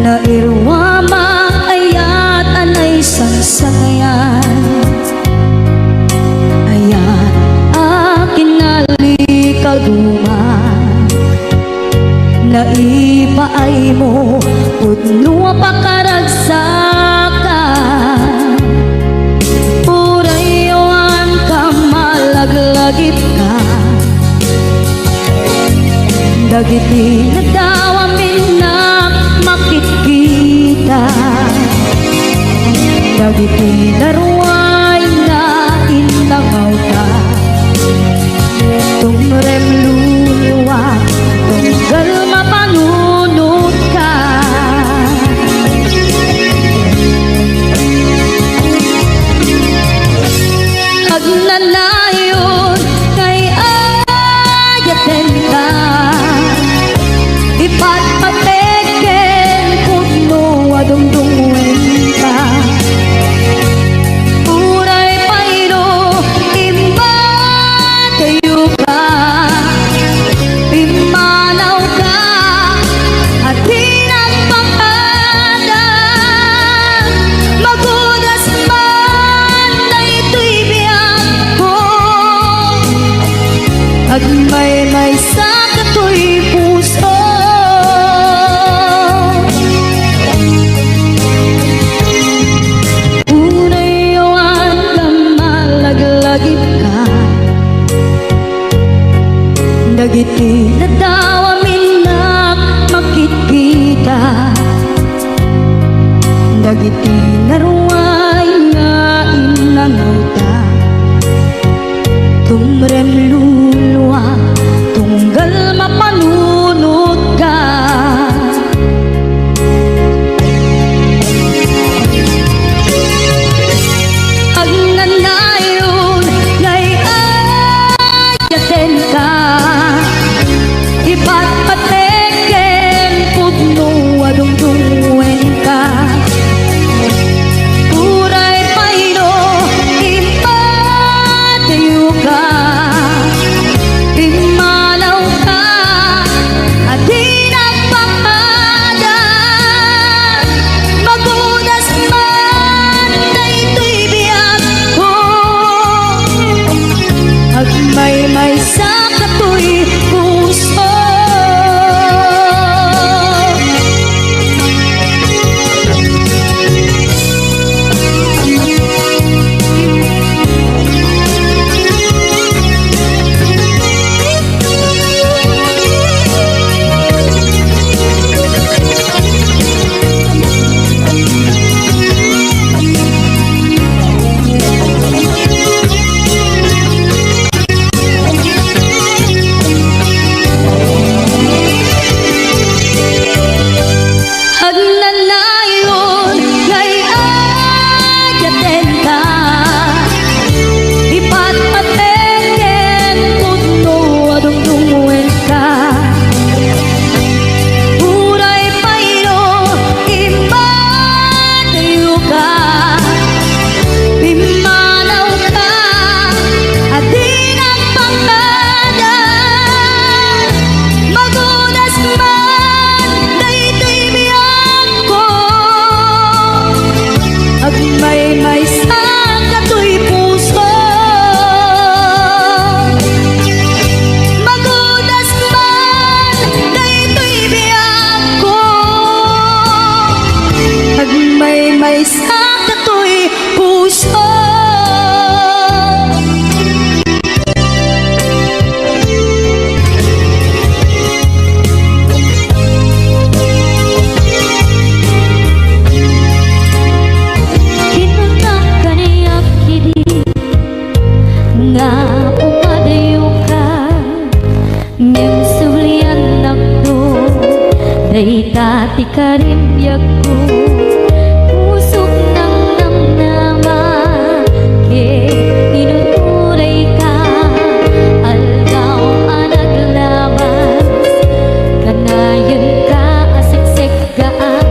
Nairwama ayat anay sangsangayan, ayat akin nalikaduman. Naipaay mo pudno pakaragsakan, urayon ka malaglagip ka. Dagiti nadawamin na makikita, dagiti naruay na intangaw ka. Tumrem luluwa, tunggal mapanunod ka. Agnanayon kay ayaten ka, ipatpateken pudno adungdungwen ka. Uray payro imatayo ka, pimanaw ka at hinagpapadan. Magudas man na ito'y biyag ko, agmay-may sa kato'y puso. Urayon ka malaglagip ka, dagiti nadawamin na makikita, dagiti naruay nga inangaw ka. Tumrem luluwa, tunggal mapanunod ka. Agnanayon ngay ayaten ka, ipatpateken pudno adungdungwen ka. Uray payno impatayo ka, pimanaw ka at hinagpapadan. Magudas man na ito'y biyag ko, agmay-may sa kato'y puso. Agnanayon ngay ayaten ka, ipatpateken pudno adungdungwen ka. Uray payno impatayo ka, pimanaw ka at hinagpapadan. Magudas man na ito'y biyag ko, agmay-may sa kato'y puso. Magudas man na ito'y biyag ko, agmay-may sa kato'y puso. Kinunang kaniyak kidi nga umadayo ka, ngem sulian nakdo day tati karimyak ko. Pusok ng namnama ke tinuturay ka, aldaw anaglabas kanayon ka asiksik gaan.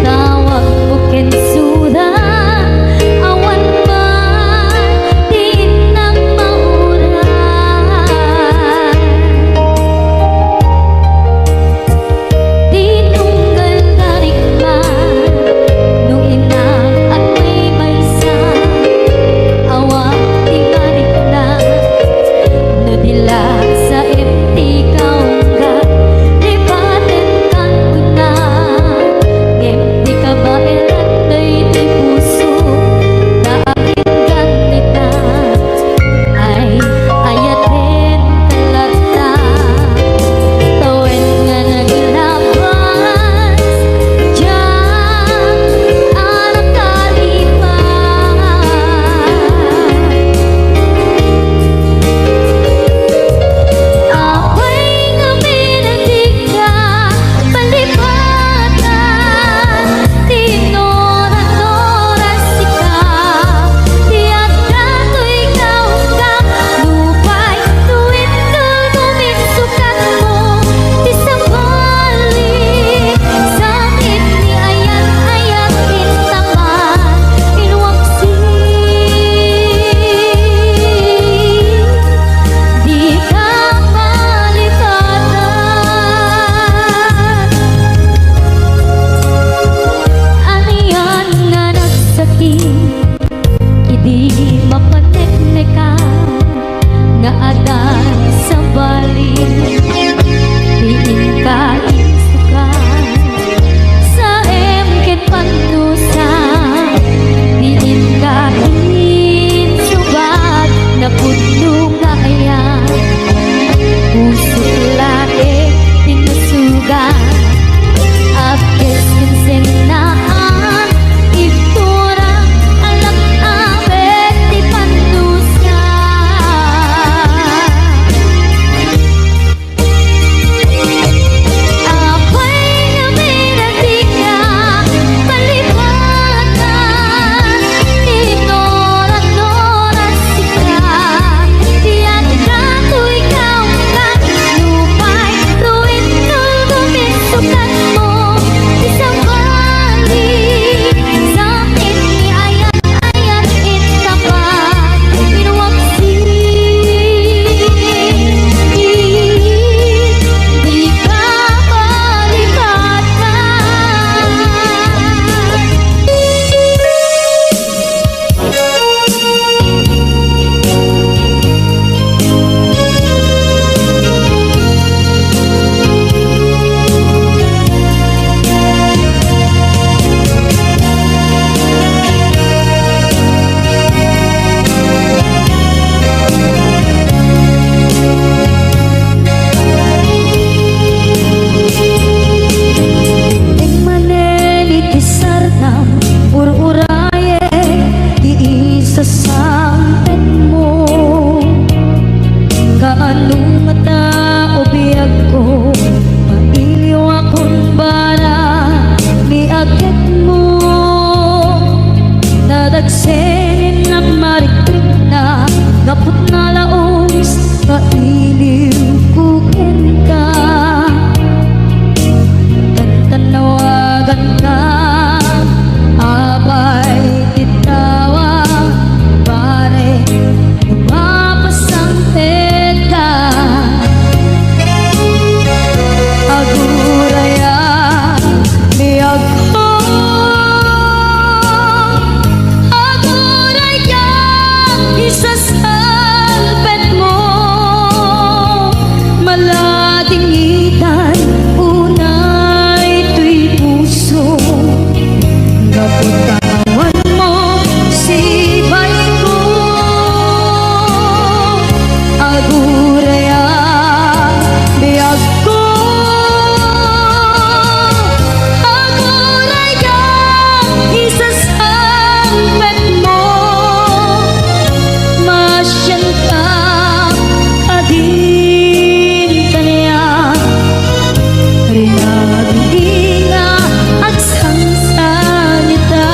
Tawag mo kensuda awan man di nang mauran. Tinunggal ka agad mo nadagsenin at marikrik na gapot na laos kailiw kukin ka tanawagan ka abay titawag pare mapasang ka aguraya biyag ko aguraya isasalpet mo malading itan unay tuy puso naputawan mo sibay ko aguraya biyag ko aguraya isasalpet mo masyan ka adin kanya rinabinga at sangsanita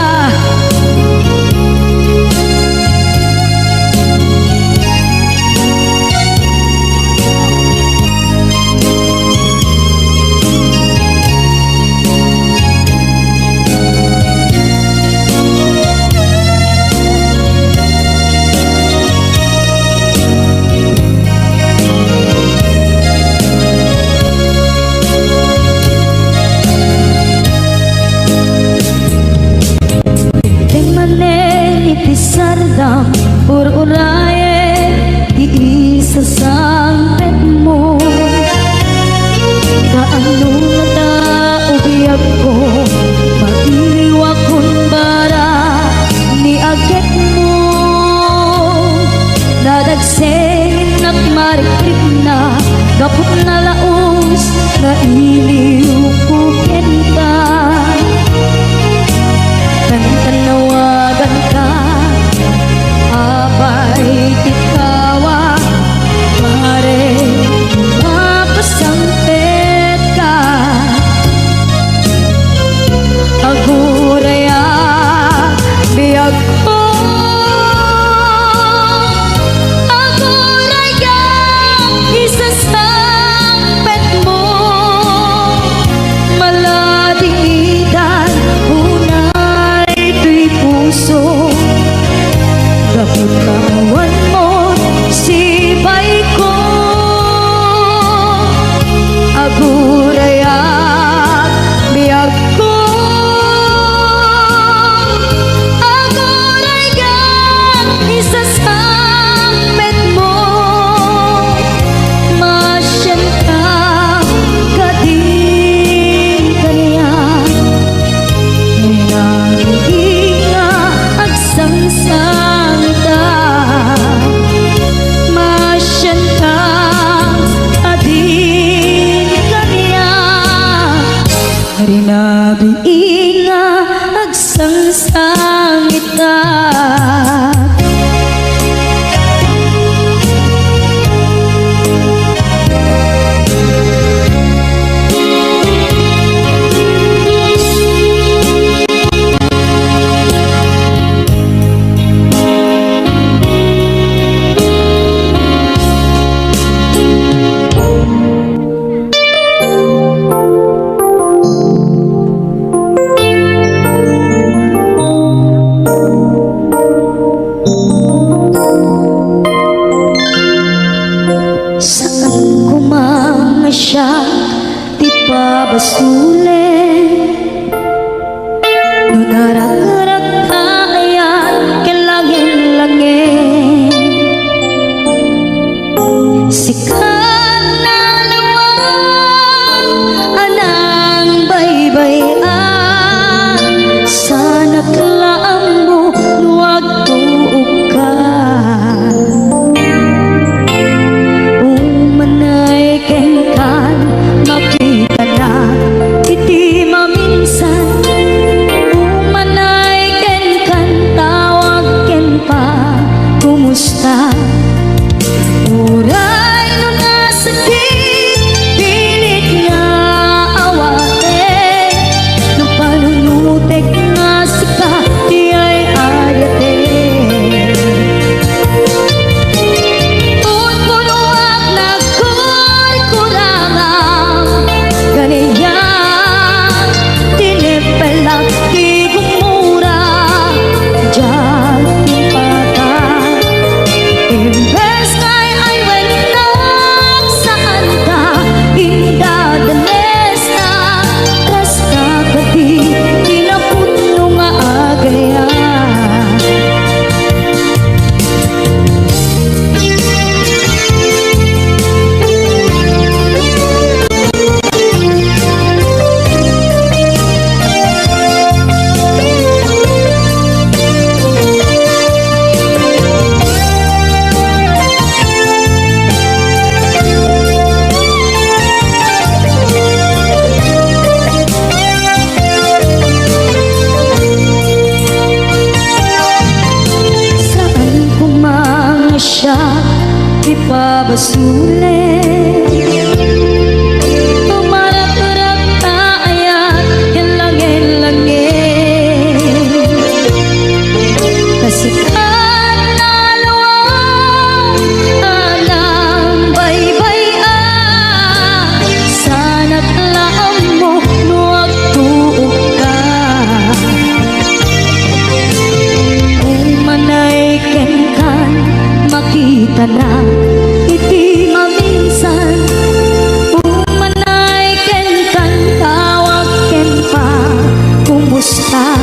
sardam ururaye iisa sampet mo kaano na ubiyag ko mag-iwa kun bara ni agit mo nadagsenin at marikrik na gapot na laos na iliw kukin ka tanawagan ka abay titawa pare mapasangpet ka aguraya biyag ko aguraya isasampet mo malading idan unay tuy puso kaputawan mo sibay ko aguraya biyag ko aguraya isasampet mo masyan ka kadin kanya nanginga at sangsanita masyan ka adin kanya rinabinga at sangsanita siya di pabasulit no narag-arag ayan kilangin-langin sikat na naman anang baybayan sana klaan mo nuwag tuog ka umanay kenkan makita na iti maminsan umana basulit. Umarap-arap taayat yan langit-langit. Kasikat na luwang alang baybay-an. Sana't laam mo nuwag tuog ka. Kung manay kenkan makita na iti maminsan. Kung manay kenkan tawag ken pa kumusta.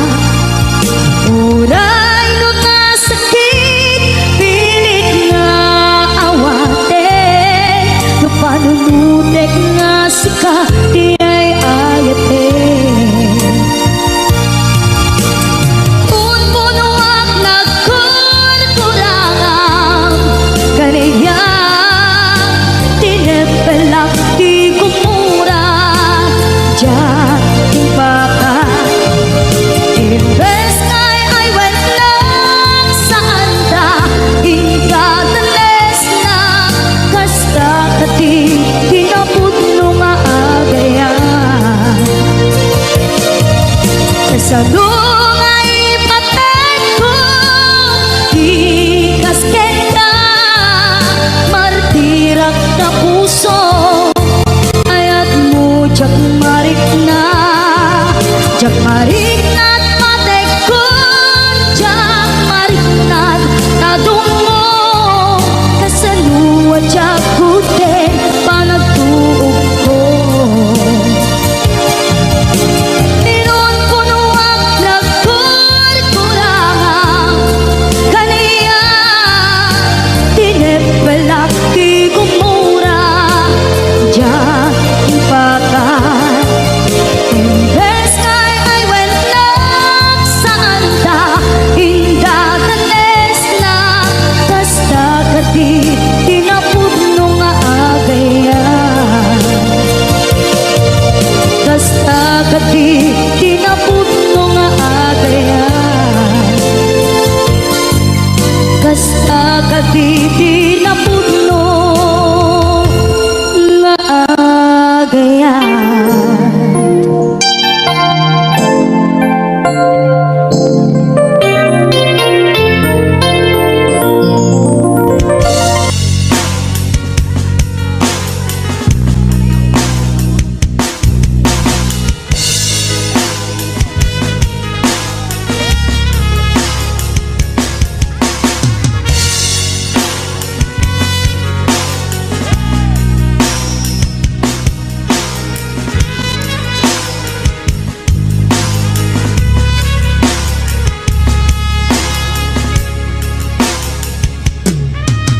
Uray no nga sakit pilit nga awaten. No panunutek nga sika di ay ayaten. Punpunuak nagkurkurangang kaniya. Tinepelak di kumura diyan baka. Imbes kay ay went lang sa anda. Ingkadales na kasta kati kinapudno nga agayan. Kasalong ay patay ko di kaskenda. Martirak na puso ayat mo jak marik na. Jak marik na't patek ko. Jak marik na't tadungo. Kasaluwa jak kute panagtuog ko. Pinunpunuak nagkurkurangang kaniya. Tinepelak di kumura diyan baka. Imbes kay ay went lang sa anda. Indadanes na kasta kati tinapudno nga agayan. Kasta kati tinapudno nga agayan. Kasta kati tinapudno nga agayan.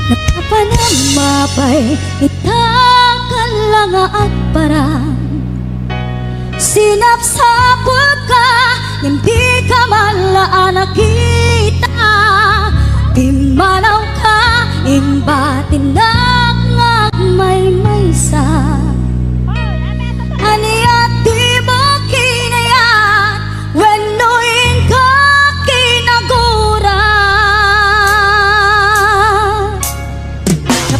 Napapanamapay itakan lang at parang. Sinapsapag ka hindi ka malaan nakita. Timanaw ka imbatin na ngagmay maysa. Aniat di mo kinayat wenuin ka kinagura.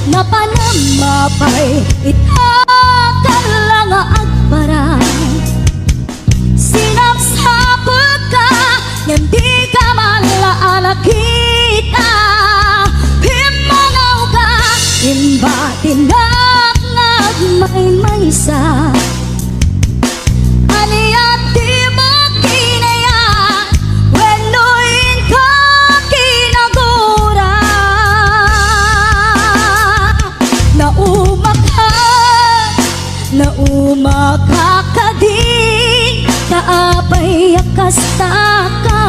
Napanamapay itakan lang at parang. Sinapsapag ka hindi ka malaan nakita. Pimanaw ka imbatin na ngagmay maysa. Aniat di mo kinayat wenuin ka kinagura. Naumakakading kaapay akasta ka.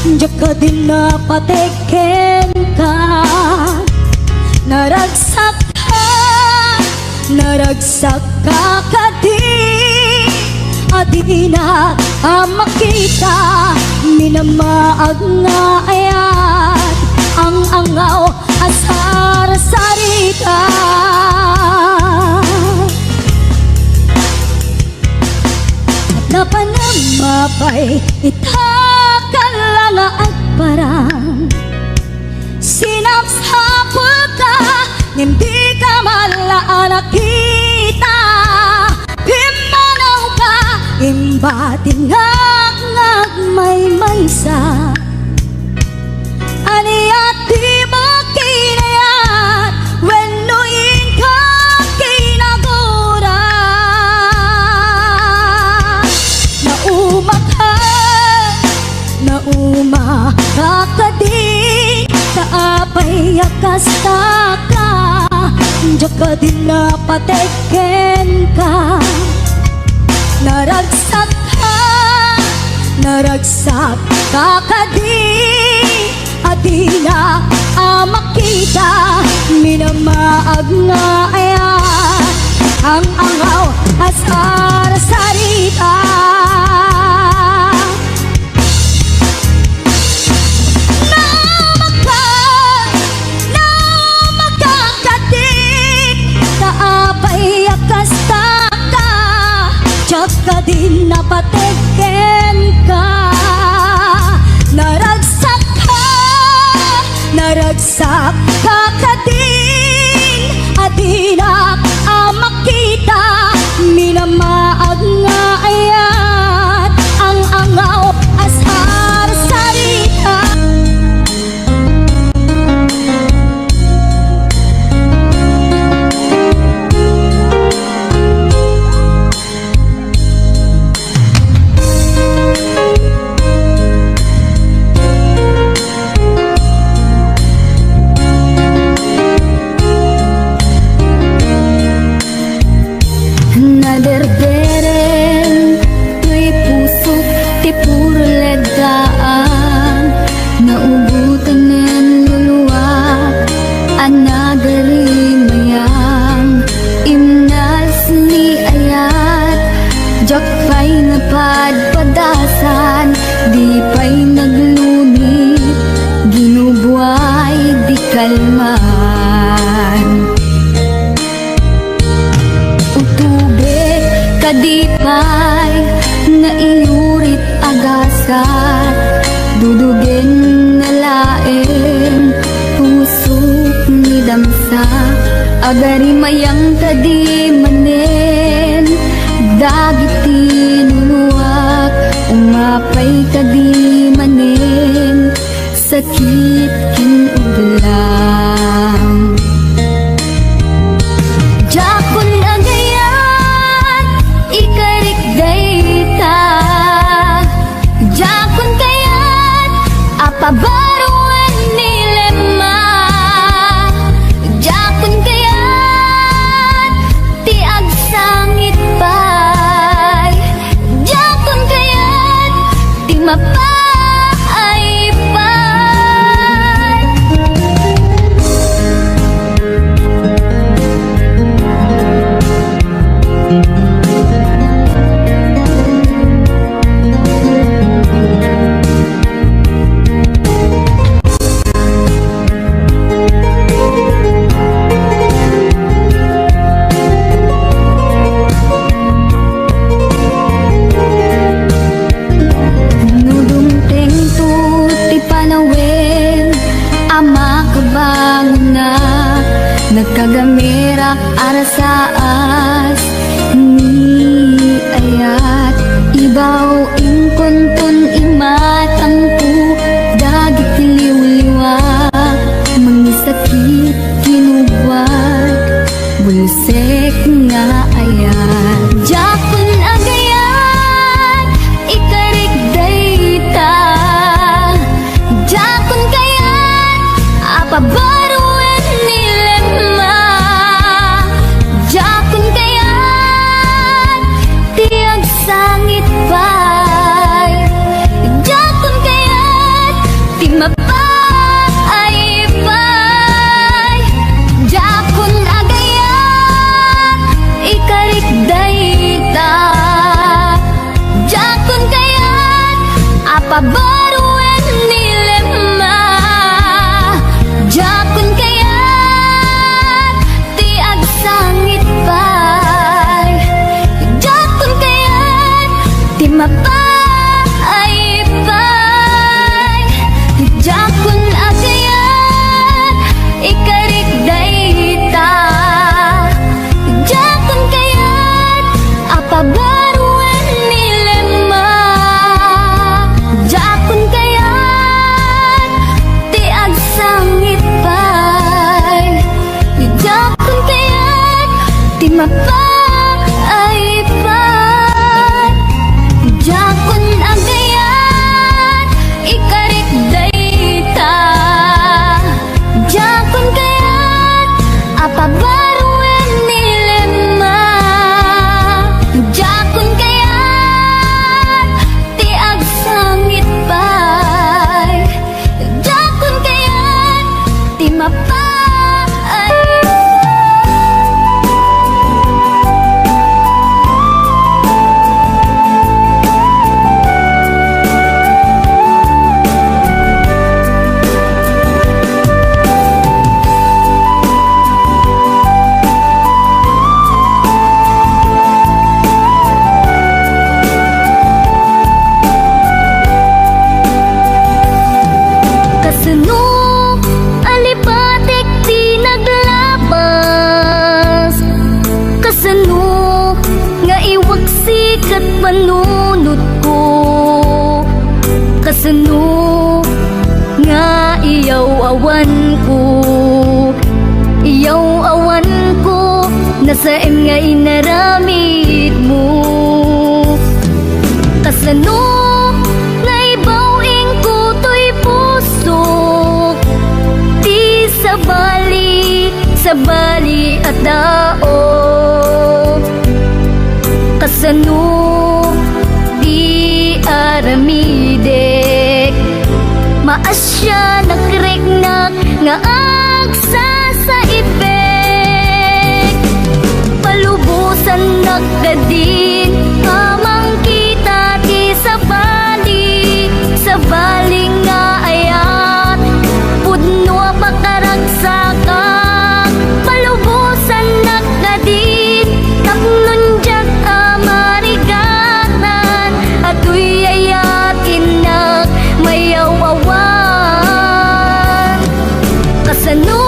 Diyak ka din napateken ka. Naragsak ka kading. Adi na makita minamaag nga ayat. Ang angaw asar sarita. Napanamapay itakan lang at parang. Sinapsapag ka hindi malaan kita himanaw ka imbatingag ngagmay maysa aniat di mo kinayat wenuin ka kinaguran nauma kakadin kaapay akasta ka jaka din napateken ka naragsak kakadin adina makita minamaag nga ayat ang angaw asar sarita Jaka din napateken ka naragsak kakadin adina makita minamaag nga ayat ang angaw asar sarita Naderberen tuy puso ti puro ledaan naubutan nen luluwak anagari mayang imnas ni ayat jak pa'y napadpadasan di pa'y naglunit ginubuay di kalman kadipay na inurit agasat dudugen na laeng pusok ni damsa agari mayang kadimanen dagiti nuluwak umapay kadimanen sakit kinuglang jakon agayan ikarik dayta jakon kayan apabaruan nilema jakon kayan ti agsangit pay jakon kayan ti mapaay pay nagkagamirak arasaas ni ayat ibaw ingkonton imatangku dagit liwliwa mangisakit kinubwag bulsek nga ayat jakon agayan ikarik dayta jakon kayan apabaruan sangit pay jakon kayan ti mapaay pay jakon agayan ikarik dayta jakon kayan apabaruan nilema jakon kayan ti agsangit pay jakon kayan ti mapaay pay jakon agayan ikarik dayta kasanunod ko, kasano nga iyaw awan ko, iyaw awan ko, nasaem nga inaramid mo. Kasano nga ibawing ko to'y puso, di sa bali at dao. Kasano di aramidek, maasya nagreknak nga agsa sa ibek. Palubusan nagdadin, amang kita di sa bali nga ayat, pudno pakaragsakan. Palubusan nagdadin, tapnon dyan amarigatan, ato'y ayat inak mayawawan. Kasano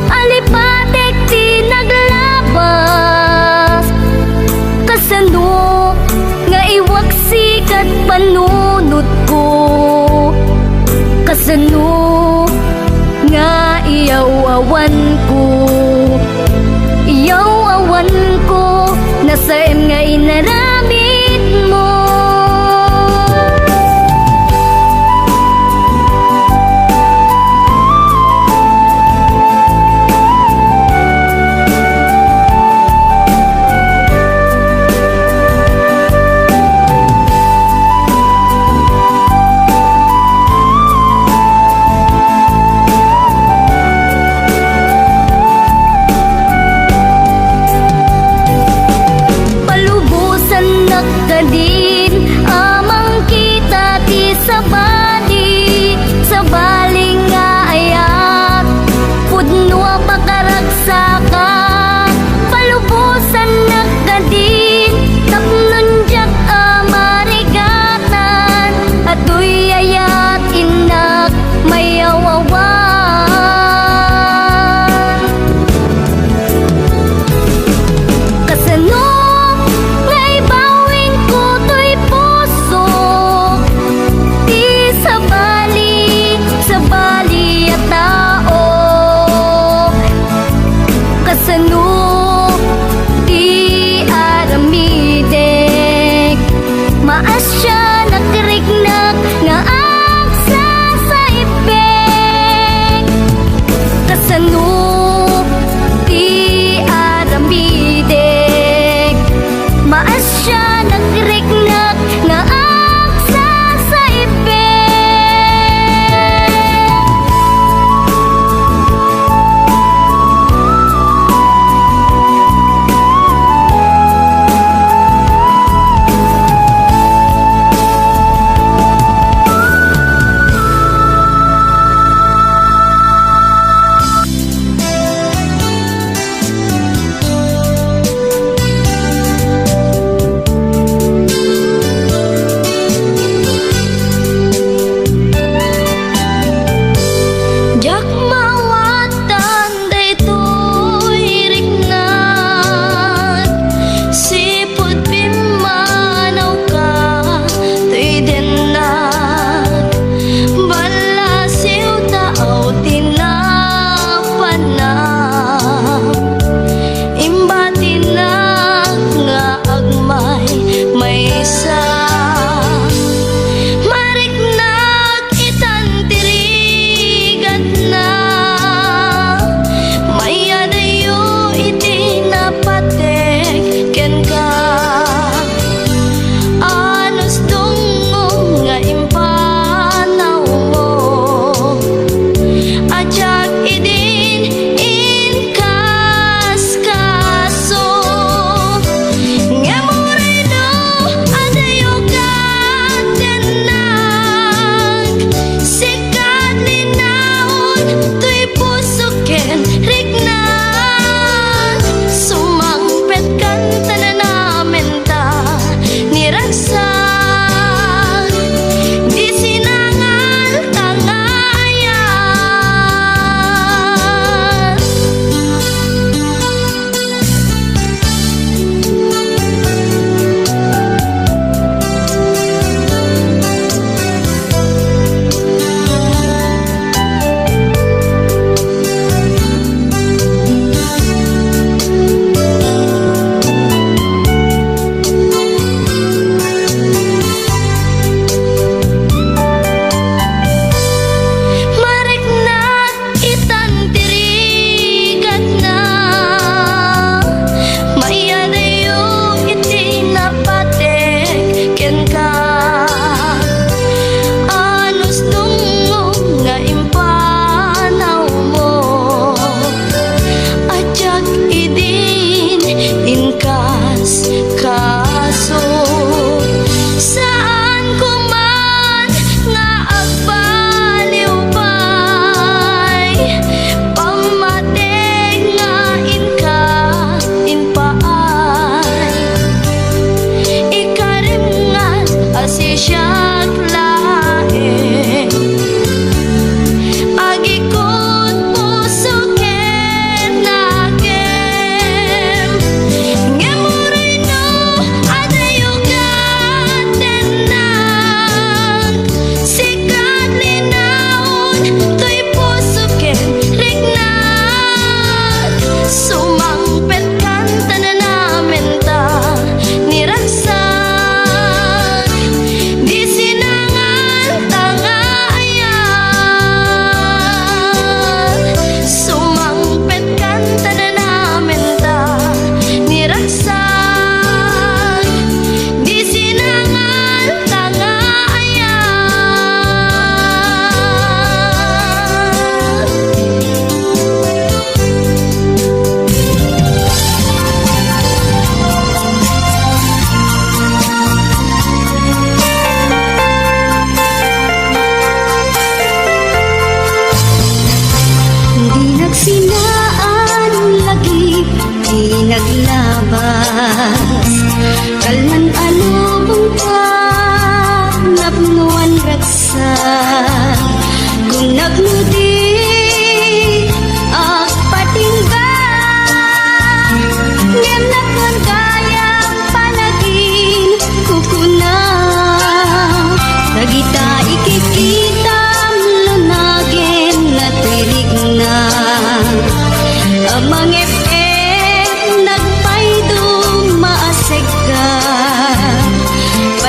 alipatek di naglabas, kasano nga iwaksik at panunod ko, kasano nga iyaw awan ko, iyaw awan ko, nasaem nga inaramid mo. Palubusan nagdadin, amang kita di sa bali nga ayat, pudno pakaragsakan. Palubusan nagdadin, tapnon dyak amarigatan, ato'y ayat inak mayawawan. Kasano nga ibawing ko to'y puso, di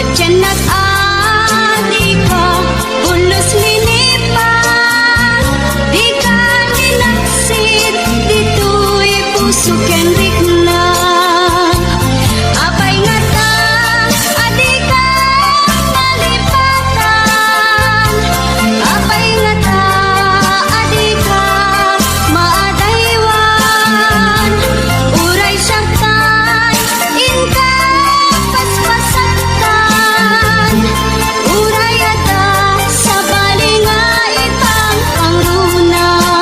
Patyanak adi ka, bulos linipan. Di ka ninaksit, dito'y puso ken rikna. Apay nga ta, adi ka nalipatan. Apay nga ta, adi ka maadaywan. Uray syagtay, inka paspasatan. Uray ada sa balinga itang pangrunang.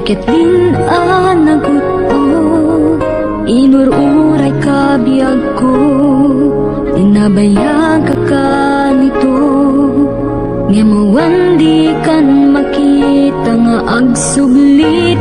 Yakit din naguto, inururay ka biyag ko, tinabayag ka kanito. Ngamuan di kan makita nga agsublit